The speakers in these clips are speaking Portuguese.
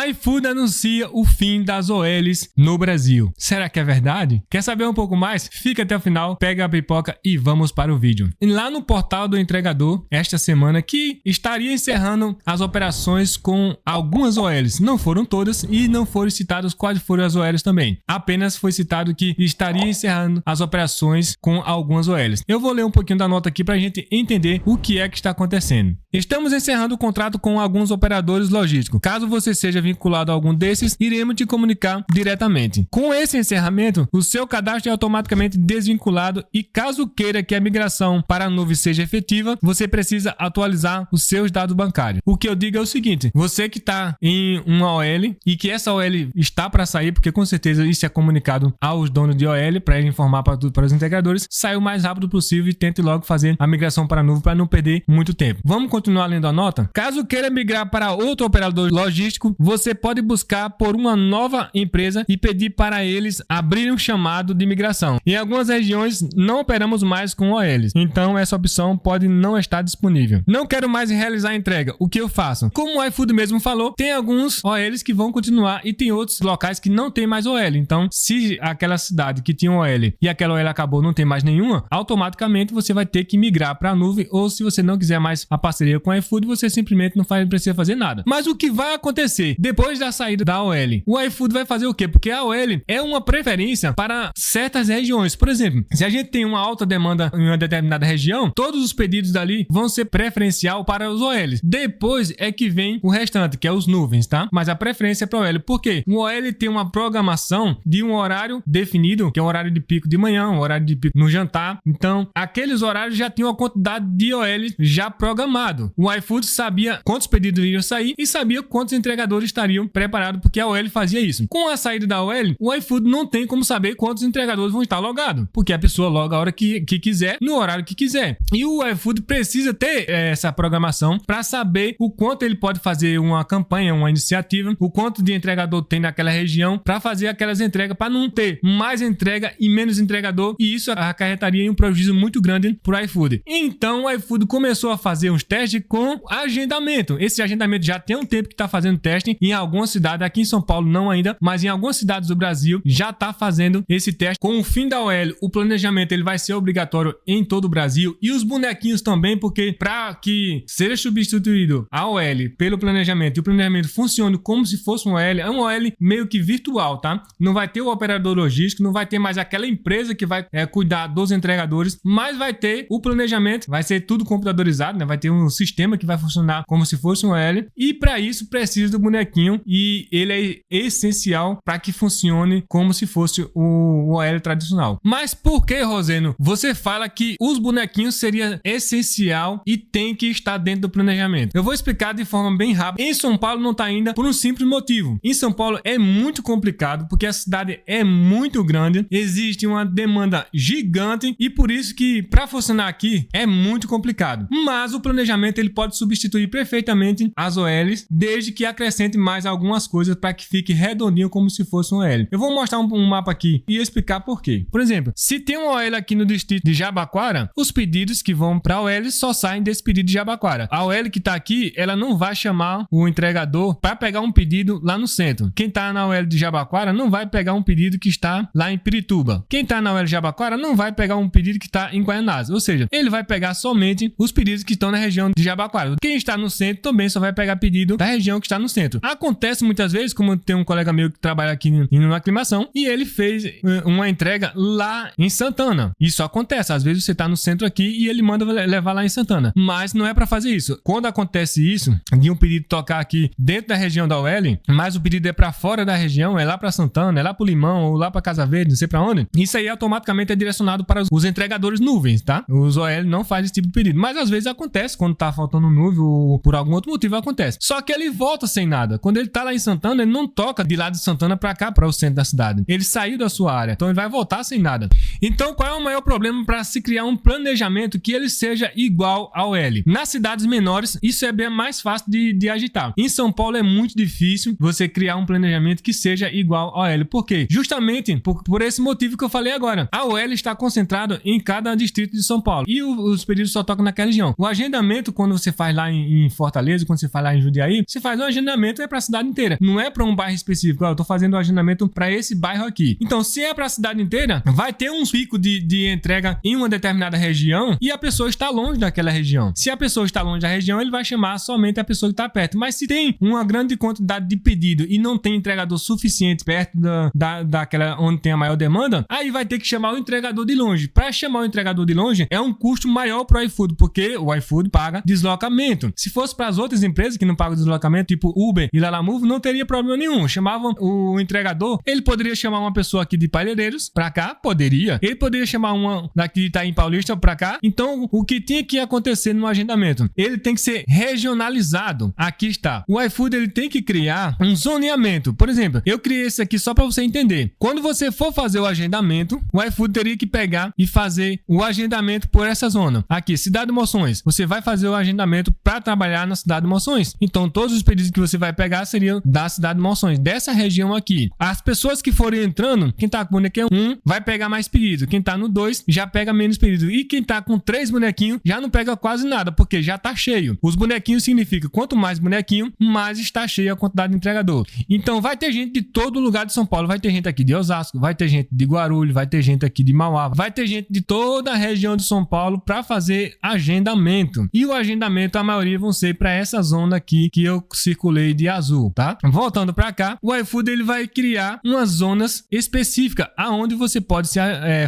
iFood anuncia o fim das OLs no Brasil. Será que é verdade? Quer saber um pouco mais? Fica até o final, pega a pipoca e vamos para o vídeo. E lá no portal do entregador, esta semana, que estaria encerrando as operações com algumas OLs. Não foram todas e não foram citadas quais foram as OLs também. Apenas foi citado que estaria encerrando as operações com algumas OLs. Eu vou ler um pouquinho da nota aqui para a gente entender o que é que está acontecendo. Estamos encerrando o contrato com alguns operadores logísticos. Caso você seja vinculado a algum desses, iremos te comunicar diretamente. Com esse encerramento, o seu cadastro é automaticamente desvinculado e caso queira que a migração para a nuvem seja efetiva, você precisa atualizar os seus dados bancários. O que eu digo é o seguinte, você que está em uma OL e que essa OL está para sair, porque com certeza isso é comunicado aos donos de OL para ele informar para os integradores, saia o mais rápido possível e tente logo fazer a migração para a nuvem para não perder muito tempo. Vamos continuar lendo a nota? Caso queira migrar para outro operador logístico, você pode buscar por uma nova empresa e pedir para eles abrirem um chamado de migração. Em algumas regiões não operamos mais com OLs, então essa opção pode não estar disponível. Não quero mais realizar a entrega, o que eu faço? Como o iFood mesmo falou, tem alguns OLs que vão continuar e tem outros locais que não tem mais OL. Então, se aquela cidade que tinha um OL e aquela OL acabou, não tem mais nenhuma, automaticamente você vai ter que migrar para a nuvem, ou se você não quiser mais a parceria com o iFood, você simplesmente não precisa fazer nada. Mas o que vai acontecer depois da saída da OL? O iFood vai fazer o quê? Porque a OL é uma preferência para certas regiões. Por exemplo, se a gente tem uma alta demanda em uma determinada região, todos os pedidos dali vão ser preferencial para os OLs. Depois é que vem o restante, que é os nuvens, tá? Mas a preferência é para o OL. Por quê? O OL tem uma programação de um horário definido, que é o horário de pico de manhã, o horário de pico no jantar. Então, aqueles horários já tinham uma quantidade de OL já programado. O iFood sabia quantos pedidos iriam sair e sabia quantos entregadores estariam preparados, porque a OL fazia isso. Com a saída da OL, o iFood não tem como saber quantos entregadores vão estar logados, porque a pessoa loga a hora que quiser, no horário que quiser. E o iFood precisa ter essa programação para saber o quanto ele pode fazer uma campanha, uma iniciativa, o quanto de entregador tem naquela região para fazer aquelas entregas, para não ter mais entrega e menos entregador, e isso acarretaria em um prejuízo muito grande para o iFood. Então o iFood começou a fazer uns testes com agendamento. Esse agendamento já tem um tempo que está fazendo teste em algumas cidades, aqui em São Paulo não ainda, mas em algumas cidades do Brasil já está fazendo esse teste. Com o fim da OL, o planejamento ele vai ser obrigatório em todo o Brasil e os bonequinhos também, porque para que seja substituído a OL pelo planejamento e o planejamento funcione como se fosse um OL, é um OL meio que virtual, tá? Não vai ter o operador logístico, não vai ter mais aquela empresa que vai cuidar dos entregadores, mas vai ter o planejamento, vai ser tudo computadorizado, né? Vai ter um sistema que vai funcionar como se fosse um OL e para isso precisa do bonequinho e ele é essencial para que funcione como se fosse o OL tradicional. Mas por que, Roseno, você fala que os bonequinhos seria essencial e tem que estar dentro do planejamento? Eu vou explicar de forma bem rápida. Em São Paulo não está ainda por um simples motivo. Em São Paulo é muito complicado porque a cidade é muito grande, existe uma demanda gigante e por isso que para funcionar aqui é muito complicado. Mas o planejamento ele pode substituir perfeitamente as OLs, desde que acrescente mais algumas coisas para que fique redondinho como se fosse um OL. Eu vou mostrar um mapa aqui e explicar por quê. Por exemplo, se tem um OL aqui no distrito de Jabaquara, os pedidos que vão para a OL só saem desse pedido de Jabaquara. A OL que está aqui, ela não vai chamar o entregador para pegar um pedido lá no centro. Quem está na OL de Jabaquara não vai pegar um pedido que está lá em Pirituba. Quem está na OL de Jabaquara não vai pegar um pedido que está em Guaianazes. Ou seja, ele vai pegar somente os pedidos que estão na região de Jabaquara. Quem está no centro também só vai pegar pedido da região que está no centro. Acontece muitas vezes, como tem um colega meu que trabalha aqui numa aclimação e ele fez uma entrega lá em Santana. Isso acontece. Às vezes você está no centro aqui e ele manda levar lá em Santana. Mas não é para fazer isso. Quando acontece isso, de um pedido tocar aqui dentro da região da OL, mas o pedido é para fora da região, é lá para Santana, é lá para o Limão ou lá para Casa Verde, não sei para onde, isso aí automaticamente é direcionado para os entregadores nuvens, tá? Os OL não fazem esse tipo de pedido. Mas às vezes acontece, quando tá faltando nuvem ou por algum outro motivo acontece. Só que ele volta sem nada. Quando ele tá lá em Santana, ele não toca de lá de Santana para cá, para o centro da cidade. Ele saiu da sua área, então ele vai voltar sem nada. Então qual é o maior problema para se criar um planejamento que ele seja igual ao L? Nas cidades menores, isso é bem mais fácil de agitar. Em São Paulo é muito difícil você criar um planejamento que seja igual ao L. Por quê? Justamente por esse motivo que eu falei agora. A OL está concentrada em cada distrito de São Paulo e os pedidos só tocam naquela região. O agendamento, quando você faz lá em Fortaleza, quando você faz lá em Jundiaí, você faz um agendamento para a cidade inteira, não é para um bairro específico. Eu tô fazendo o agendamento para esse bairro aqui. Então, se é para a cidade inteira, vai ter um pico de entrega em uma determinada região e a pessoa está longe daquela região. Se a pessoa está longe da região, ele vai chamar somente a pessoa que está perto. Mas se tem uma grande quantidade de pedido e não tem entregador suficiente perto daquela onde tem a maior demanda, aí vai ter que chamar o entregador de longe. Para chamar o entregador de longe, é um custo maior para o iFood, porque o iFood paga deslocamento. Se fosse para as outras empresas que não pagam deslocamento, tipo Uber e Lalamove, não teria problema nenhum. Chamavam o entregador, ele poderia chamar uma pessoa aqui de Palheireiros para cá, poderia. Ele poderia chamar uma daqui de Itaim Paulista para cá. Então, o que tinha que acontecer no agendamento? Ele tem que ser regionalizado. Aqui está. O iFood ele tem que criar um zoneamento. Por exemplo, eu criei esse aqui só para você entender. Quando você for fazer o agendamento, o iFood teria que pegar e fazer o agendamento por essa zona. Aqui, Cidade de Moções. Você vai fazer o agendamento para trabalhar na Cidade de Moções. Então, todos os pedidos que você vai pegar seriam da Cidade de Moções, dessa região aqui. As pessoas que forem entrando, quem tá com bonequinho 1 vai pegar mais pedido. Quem tá no 2 já pega menos pedido. E quem tá com 3 bonequinhos já não pega quase nada, porque já tá cheio. Os bonequinhos significa quanto mais bonequinho, mais está cheio a quantidade de entregador. Então, vai ter gente de todo lugar de São Paulo. Vai ter gente aqui de Osasco, vai ter gente de Guarulhos, vai ter gente aqui de Mauá, vai ter gente de toda a região de São Paulo para fazer agendamento. E o agendamento, a maioria vão ser para essa zona aqui que eu circulei de azul, tá? Voltando para cá, o iFood ele vai criar umas zonas específicas aonde você pode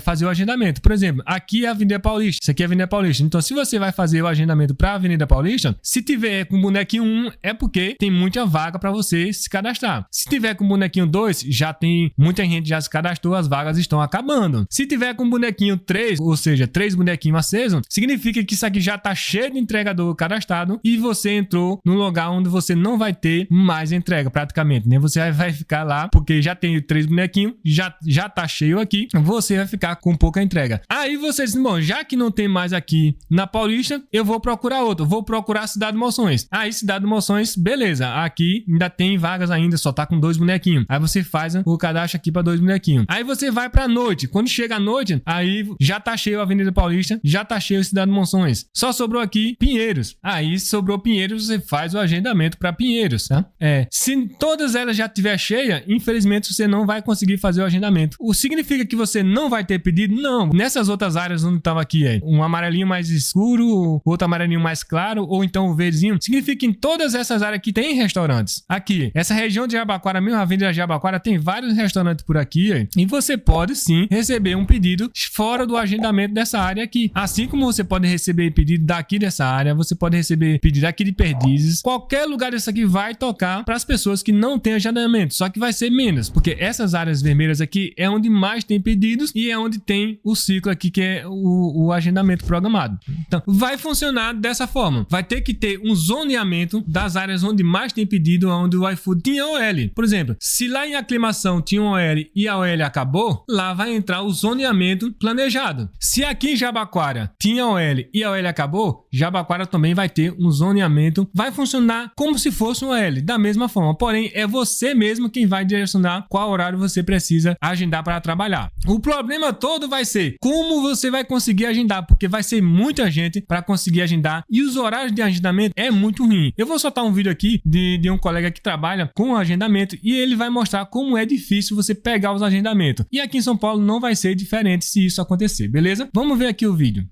fazer o agendamento. Por exemplo, aqui é a Avenida Paulista, isso aqui é a Avenida Paulista. Então, se você vai fazer o agendamento para a Avenida Paulista, se tiver com bonequinho 1, é porque tem muita vaga para você se cadastrar. Se tiver com bonequinho 2, já tem muita gente já se cadastrou, as vagas estão acabando. Se tiver com bonequinho 3, ou seja, 3 bonequinhos acesos, significa que isso aqui já tá cheio de entregador cadastrado e você entrou num lugar onde você não vai ter mais entrega praticamente, né? Você vai ficar lá porque já tem 3 bonequinhos, já tá cheio aqui, você vai ficar com pouca entrega. Aí você diz, bom, já que não tem mais aqui na Paulista, eu vou procurar outro, vou procurar Cidade de Moções. Aí Cidade de Moções, beleza, aqui ainda tem vagas ainda, só tá com 2 bonequinhos. Aí você faz o cadastro aqui para 2 bonequinhos. Aí você vai pra noite, quando chega a noite, aí já tá cheio a Avenida Paulista, já tá cheio a Cidade de Moções. Só sobrou aqui Pinheiros. Aí sobrou Pinheiros, você faz o agendamento para Pinheiros, tá? Se todas elas já tiver cheia, infelizmente você não vai conseguir fazer o agendamento. O significa que você não vai ter pedido? Não. Nessas outras áreas onde estava aqui, um amarelinho mais escuro, outro amarelinho mais claro, ou então o verdezinho, significa que em todas essas áreas aqui tem restaurantes. Aqui, essa região de Jabaquara, mesmo a Avenida Jabaquara, tem vários restaurantes por aqui, e você pode sim receber um pedido fora do agendamento dessa área aqui. Assim como você pode receber pedido daqui dessa área, você pode receber pedido aqui de Perdizes, qualquer lugar desse aqui vai tocar para as pessoas que não têm agendamento, só que vai ser menos, porque essas áreas vermelhas aqui é onde mais tem pedidos e é onde tem o ciclo aqui que é o agendamento programado. Então, vai funcionar dessa forma. Vai ter que ter um zoneamento das áreas onde mais tem pedido, onde o iFood tinha OL. Por exemplo, se lá em Aclimação tinha um OL e a OL acabou, lá vai entrar o zoneamento planejado. Se aqui em Jabaquara tinha OL e a OL acabou, Jabaquara também vai ter um zoneamento. Vai funcionar como se fosse um OL, da mesma forma. Porém, é você mesmo quem vai direcionar qual horário você precisa agendar para trabalhar. O problema todo vai ser como você vai conseguir agendar, porque vai ser muita gente para conseguir agendar e os horários de agendamento é muito ruim. Eu vou soltar um vídeo aqui de um colega que trabalha com agendamento e ele vai mostrar como é difícil você pegar os agendamentos. E aqui em São Paulo não vai ser diferente se isso acontecer, beleza? Vamos ver aqui o vídeo.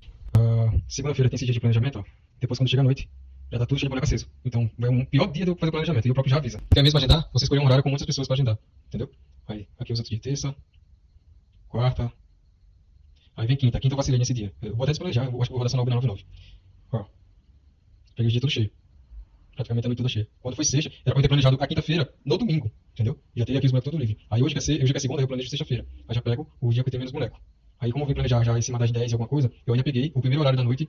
Segunda-feira tem esse dia de planejamento, ó. Depois quando chega a noite, já tá tudo cheio de boneco aceso. Então é um pior dia de eu fazer o planejamento. E o próprio já avisa. Quer mesmo agendar? Você escolher um horário com muitas pessoas para agendar. Entendeu? Aí, aqui os outros de terça, quarta. Aí vem quinta. Quinta eu vacilei nesse dia. Eu vou até desplanejar. Eu acho que vou rodar essa 999. Ó. Peguei o dia todo cheio. Praticamente a noite toda cheia. Quando foi sexta, era pra eu ter planejado a quinta-feira no domingo. Entendeu? Já teria aqui os bonecos todo livre. Aí hoje que é segunda, eu planejo sexta-feira. Aí já pego o dia que eu tenho menos boneco. Aí como eu vim planejar já em cima das 10 e alguma coisa, eu ainda peguei o primeiro horário da noite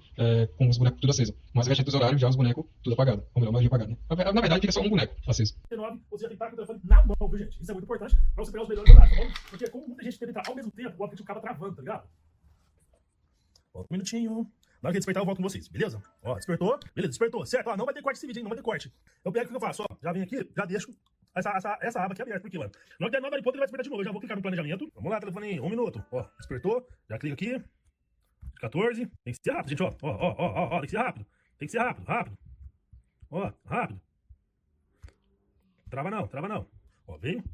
com os bonecos tudo aceso. Mas o restante dos horários já os bonecos tudo apagado. Ou melhor, a maioria apagado, né? Na verdade fica só um boneco aceso. Você já tem que estar com o telefone na mão, viu, gente? Isso é muito importante pra você pegar os melhores horários, tá bom? Porque como muita gente tenta entrar ao mesmo tempo, o aplicativo acaba travando, tá ligado? Volta um minutinho. Na hora que despertar, eu volto com vocês, beleza? Ó, despertou? Beleza, despertou. Certo? Ó, não vai ter corte esse vídeo, hein? Não vai ter corte. Eu pego o que eu faço, ó. Já vem aqui, já deixo essa aba aqui aberta, porque, mano, na hora que der 9 horas e pouco, ele vai despertar de novo. Eu já vou clicar no planejamento. Vamos lá, telefone, 1 minuto. Ó, despertou. Já clica aqui. 14. Tem que ser rápido, gente, ó. Ó, tem que ser rápido. Tem que ser rápido, rápido. Ó, rápido. Trava não. Ó, veio.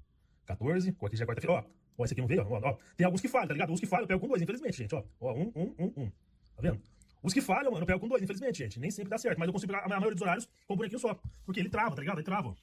14, aqui já é quarta-feira. Ó, esse aqui não veio, ó. Tem alguns que falham, tá ligado? Os que falham eu pego com 2, infelizmente, gente, ó. Ó, 1. Tá vendo? Os que falham, mano, eu pego com 2, infelizmente, gente. Nem sempre dá certo, mas eu consigo pegar a maioria dos horários com um bonequinho só. Porque ele trava, tá ligado? Ele trava, ó.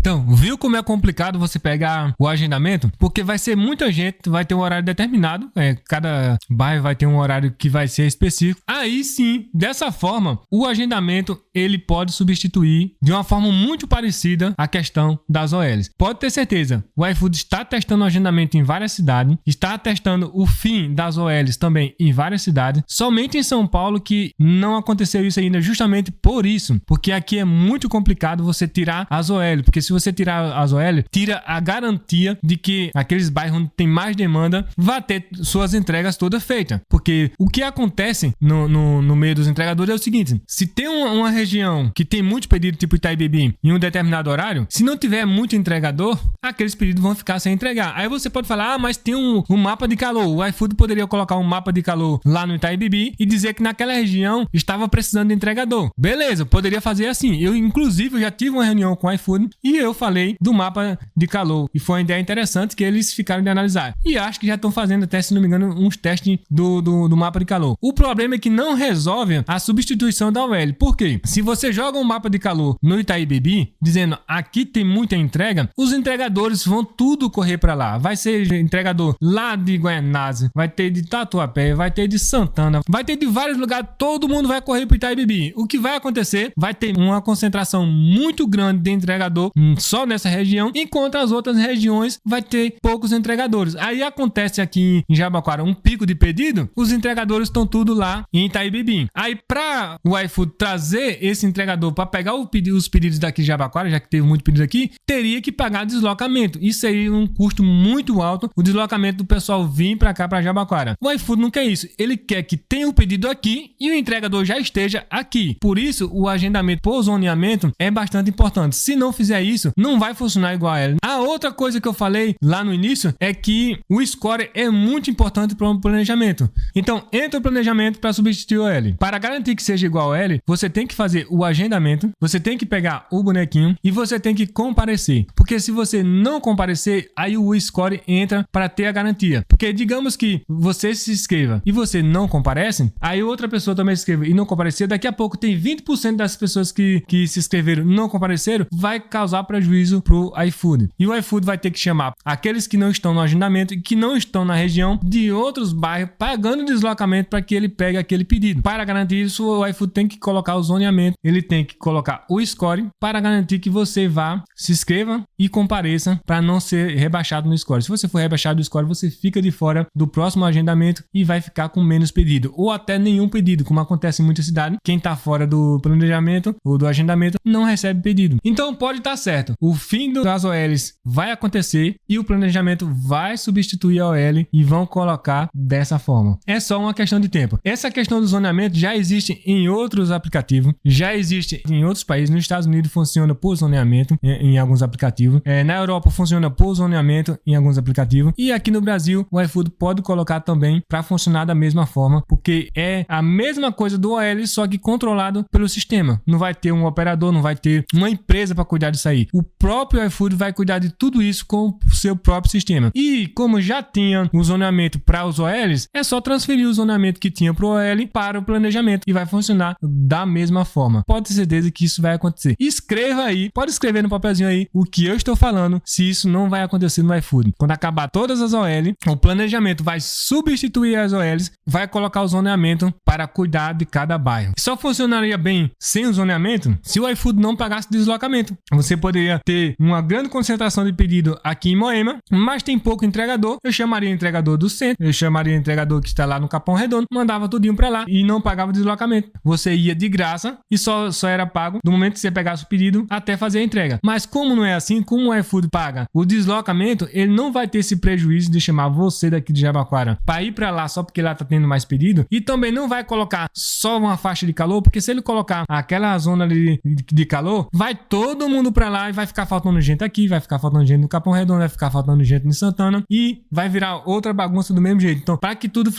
Então, viu como é complicado você pegar o agendamento? Porque vai ser muita gente, vai ter um horário determinado, cada bairro vai ter um horário que vai ser específico. Aí sim, dessa forma, o agendamento ele pode substituir de uma forma muito parecida a questão das OLs. Pode ter certeza, o iFood está testando o agendamento em várias cidades, está testando o fim das OLs também em várias cidades. Somente em São Paulo que não aconteceu isso ainda, justamente por isso, porque aqui é muito complicado você tirar as OL, porque se você tirar as OL, tira a garantia de que aqueles bairros onde tem mais demanda vai ter suas entregas todas feitas. Porque o que acontece no meio dos entregadores é o seguinte: se tem uma região que tem muito pedido, tipo Itaíbibi, em um determinado horário, se não tiver muito entregador, aqueles pedidos vão ficar sem entregar. Aí você pode falar, mas tem um mapa de calor. O iFood poderia colocar um mapa de calor lá no Itaíbibi e dizer que naquela região estava precisando de entregador. Beleza, poderia fazer assim. Eu, inclusive, já tive uma reunião com o iFood e eu falei do mapa de calor. E foi uma ideia interessante que eles ficaram de analisar. E acho que já estão fazendo até, se não me engano, uns testes do mapa de calor. O problema é que não resolve a substituição da OL. Por quê? Se você joga um mapa de calor no Itaíbibi, dizendo aqui tem muita entrega, os entregadores vão tudo correr para lá. Vai ser entregador lá de Guaianazes, vai ter de Tatuapé, vai ter de Santana, vai ter de vários lugares, todo mundo vai correr para Itaíbibi. O que vai acontecer? Vai ter uma concentração muito grande de entregador só nessa região, enquanto as outras regiões vai ter poucos entregadores. Aí acontece aqui em Jabaquara um pico de pedido, os entregadores estão tudo lá em Itaíbibi. Aí para o iFood trazer esse entregador para pegar os pedidos daqui de Jabaquara, já que teve muito pedido aqui, teria que pagar deslocamento. Isso seria um custo muito alto, o deslocamento do pessoal vir para cá, para Jabaquara. O iFood não quer isso, ele quer que tenha o pedido aqui e o entregador já esteja aqui. Por isso, o agendamento por zoneamento é bastante importante. Se não fizer isso, não vai funcionar igual a ela. A outra coisa que eu falei lá no início é que o score é muito importante para o planejamento. Então, entra o planejamento para substituir o L. Para garantir que seja igual a L, você tem que fazer o agendamento, você tem que pegar o bonequinho e você tem que comparecer. Porque se você não comparecer, aí o score entra para ter a garantia. Porque digamos que você se inscreva e você não comparece, aí outra pessoa também se inscreva e não compareceu, daqui a pouco tem 20% das pessoas que se inscreveram e não compareceram, vai causar prejuízo pro iFood. E o iFood vai ter que chamar aqueles que não estão no agendamento e que não estão na região de outros bairros, pagando deslocamento para que ele pegue aquele pedido. Para garantir isso, o iFood tem que colocar o zoneamento, ele tem que colocar o score para garantir que você vá, se inscreva e compareça para não ser rebaixado no score. Se você for rebaixado no score, você fica de fora do próximo agendamento e vai ficar com menos pedido ou até nenhum pedido, como acontece em muitas cidades. Quem está fora do planejamento ou do agendamento não recebe pedido. Então pode estar certo, o fim das OLs vai acontecer e o planejamento vai substituir a OL e vão colocar dessa forma. É só uma questão de tempo. Essa questão do zoneamento já existe em outros aplicativos, já existe em outros países. Nos Estados Unidos funciona por zoneamento em alguns aplicativos. Na Europa funciona por zoneamento em alguns aplicativos. E aqui no Brasil o iFood pode colocar também para funcionar da mesma forma, porque é a mesma coisa do OL, só que controlado pelo sistema. Não vai ter um operador, não vai ter uma empresa para cuidar disso aí. O próprio iFood vai cuidar de tudo isso com o seu próprio sistema. E como já tinha o zoneamento para os OLs, é só transferir o zoneamento que tinha para o OL para o planejamento e vai funcionar da mesma forma. Pode ter certeza que isso vai acontecer. Escreva aí, pode escrever no papelzinho aí o que eu estou falando, se isso não vai acontecer no iFood. Quando acabar todas as OL, o planejamento vai substituir as OLs, vai colocar o zoneamento para cuidar de cada bairro. Só funcionaria bem sem o zoneamento se o iFood não pagasse deslocamento. Você poderia ter uma grande concentração de pedido aqui em Moema, mas tem pouco entregador. Eu chamaria o entregador do centro, eu chamaria o entregador que está lá no Capão Redondo, mandava tudinho para lá e não pagava deslocamento. Você ia de graça e só era pago do momento que você pegasse o pedido até fazer a entrega. Mas como não é assim, como o iFood paga o deslocamento, ele não vai ter esse prejuízo de chamar você daqui de Jabaquara para ir para lá só porque lá tá tendo mais pedido, e também não vai colocar só uma faixa de calor, porque se ele colocar aquela zona ali de calor, vai todo mundo para lá e vai ficar faltando gente aqui, vai ficar faltando faltando gente no Capão Redondo, vai ficar faltando gente em Santana e vai virar outra bagunça do mesmo jeito. Então, para que tudo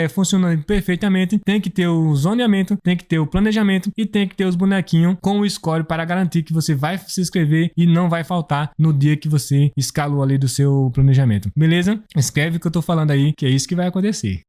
funcione perfeitamente, tem que ter o zoneamento, tem que ter o planejamento e tem que ter os bonequinhos com o score para garantir que você vai se inscrever e não vai faltar no dia que você escalou ali do seu planejamento. Beleza? Escreve o que eu tô falando aí, que é isso que vai acontecer.